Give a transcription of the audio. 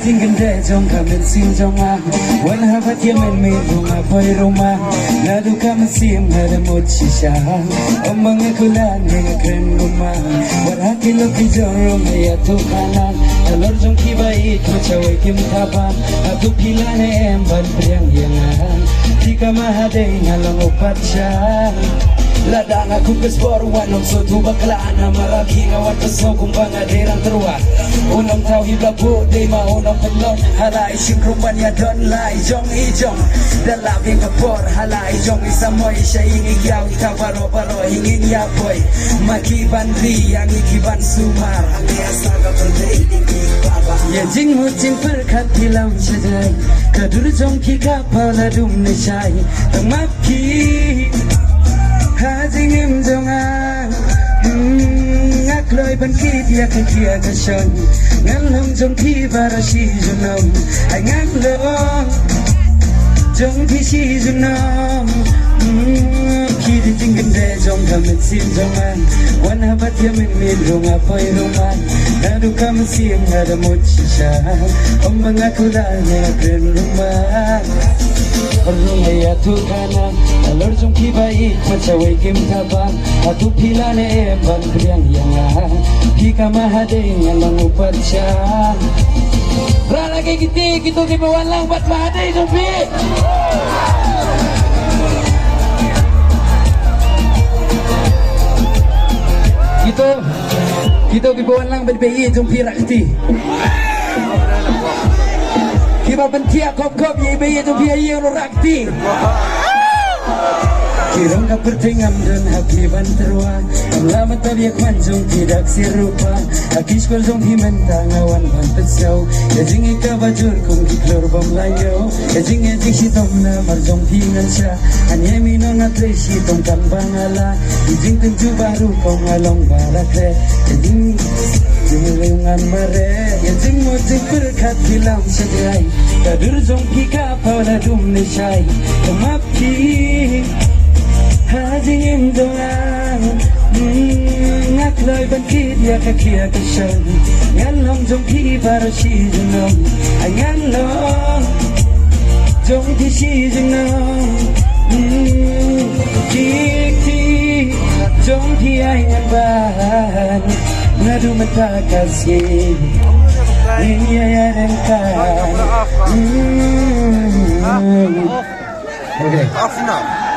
tinggal deh jong kami sim jonga wan habat yemen me bunga boy roma nadu kami sim ada mocisha omang ekulan dengan keren rumah warhati lo kijong ya tukanan alor jong kibai macawai kim taban aku pilane emban priang yangan tika mahadai ngalong opat siya ladang aku kesbor wanom sotu baklana maraki ngawat peso kumbang aderan terwak unong tau hibla bu de ma unong pelon halai synkroman ya don lai jong ijong dalam yang kepor halai jong isamoy siya ingi yaw ikabaro baro ingin ya boy makiban ri yang ikiban sumar ang asaga berdei di baba ya jing mu jing perkat hilam sedai kadur jong kika pala dum ne chai tamapi Hajing im jonga ngak loi ban ki dia ke kia ke shon ngan hong jong ki barashi junom ai ngak lo jong ki shi junom ki di tingin de jong kamet sim jongan wan habat yamin min runga poi rungan nadu kam sim ngada mocisha ombang aku dah ngakren rumah Rumah ya tu kanan, alor jom kibai macawai kim tabang, atu pilane emban priang yangan, hika mahadai ngalang upat siya. Rala kay kita di bawah lang bat mahadai jompi. Kita di bawah lang berbayi jompi rakti. Kiba bentia kop-kop ye bayi tu biaya ye rakti. Kirong ka pertingam dan haki banterwa lama tabiak manjung tidak sirupa haki skol jong himenta ngawan bantesau ya jingi ka bajur kong kiklor bom layo ya jingi sitom na marjong pingan siya anye mino na tresi tong kan bangala ijing tenju baru kong along barakre ya jingi Jumlingan mare, ya jing mo jing perkat hilang sedai. Kadur jong pika pala dum ne chai. Kemapi hajing im dongan. Ngak loi ban ki dia ka kia ka shan. Ngan long jong ki barashi junom. Ai ngan long jong ki shi junom. Kiki jong ki ai ngan ban. Ngadu mata kasih ini ya dengkan. Okay.